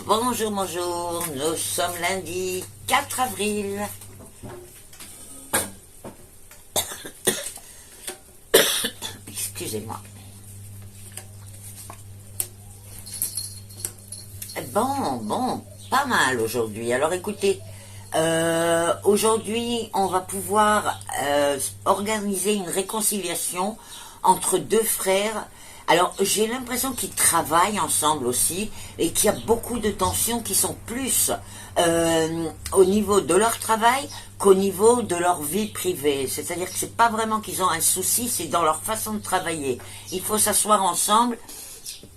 Bonjour, bonjour, nous sommes lundi 4 avril. Excusez-moi. Bon, pas mal aujourd'hui. Alors écoutez, aujourd'hui on va pouvoir organiser une réconciliation entre deux frères. Alors j'ai l'impression qu'ils travaillent ensemble aussi et qu'il y a beaucoup de tensions qui sont plus au niveau de leur travail qu'au niveau de leur vie privée. C'est-à-dire que c'est pas vraiment qu'ils ont un souci, c'est dans leur façon de travailler. Il faut s'asseoir ensemble.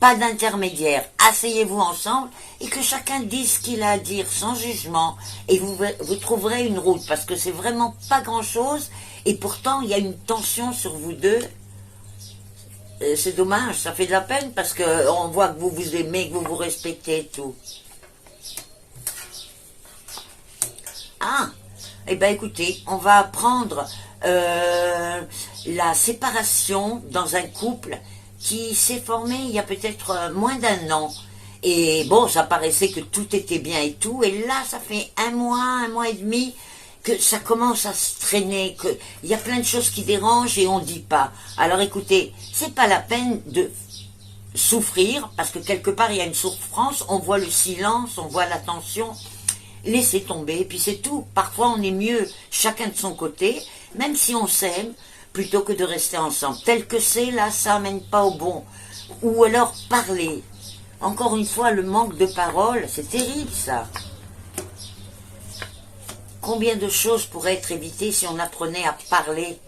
Pas d'intermédiaire, asseyez-vous ensemble et que chacun dise ce qu'il a à dire sans jugement et vous trouverez une route parce que c'est vraiment pas grand-chose et pourtant il y a une tension sur vous deux. C'est dommage, ça fait de la peine parce qu'on voit que vous vous aimez, que vous vous respectez et tout. Ah, eh bien écoutez, on va apprendre la séparation dans un couple qui s'est formé il y a peut-être moins d'un an. Et bon, ça paraissait que tout était bien et tout. Et là, ça fait un mois et demi que ça commence à se traîner, qu'il y a plein de choses qui dérangent et on ne dit pas. Alors écoutez, c'est pas la peine de souffrir, parce que quelque part il y a une souffrance, on voit le silence, on voit la tension. Laissez tomber, puis c'est tout. Parfois on est mieux chacun de son côté, même si on s'aime, plutôt que de rester ensemble. Tel que c'est, là, ça amène pas au bon. Ou alors parler. Encore une fois, le manque de parole, c'est terrible ça. Combien de choses pourraient être évitées si on apprenait à parler?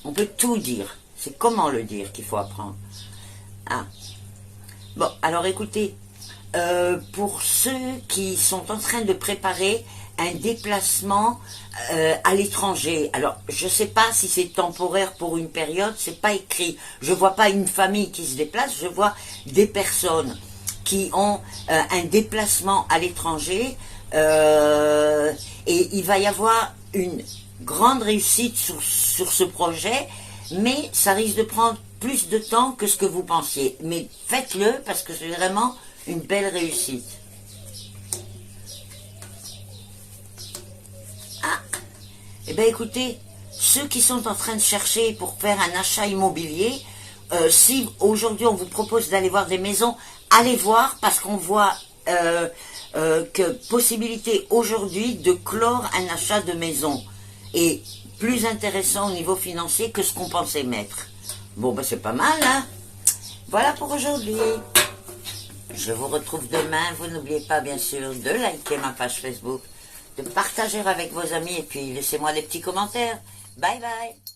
On peut tout dire. C'est comment le dire qu'il faut apprendre. Ah. Bon, alors écoutez, pour ceux qui sont en train de préparer un déplacement à l'étranger. Alors, je ne sais pas si c'est temporaire pour une période, c'est pas écrit. Je vois pas une famille qui se déplace, je vois des personnes qui ont un déplacement à l'étranger et il va y avoir une grande réussite sur ce projet, mais ça risque de prendre plus de temps que ce que vous pensiez. Mais faites-le parce que c'est vraiment une belle réussite. Eh bien écoutez, ceux qui sont en train de chercher pour faire un achat immobilier, si aujourd'hui on vous propose d'aller voir des maisons, allez voir parce qu'on voit que possibilité aujourd'hui de clore un achat de maison est plus intéressant au niveau financier que ce qu'on pensait mettre. Bon ben c'est pas mal hein. Voilà pour aujourd'hui. Je vous retrouve demain, vous n'oubliez pas bien sûr de liker ma page Facebook, de partager avec vos amis et puis laissez-moi des petits commentaires. Bye bye.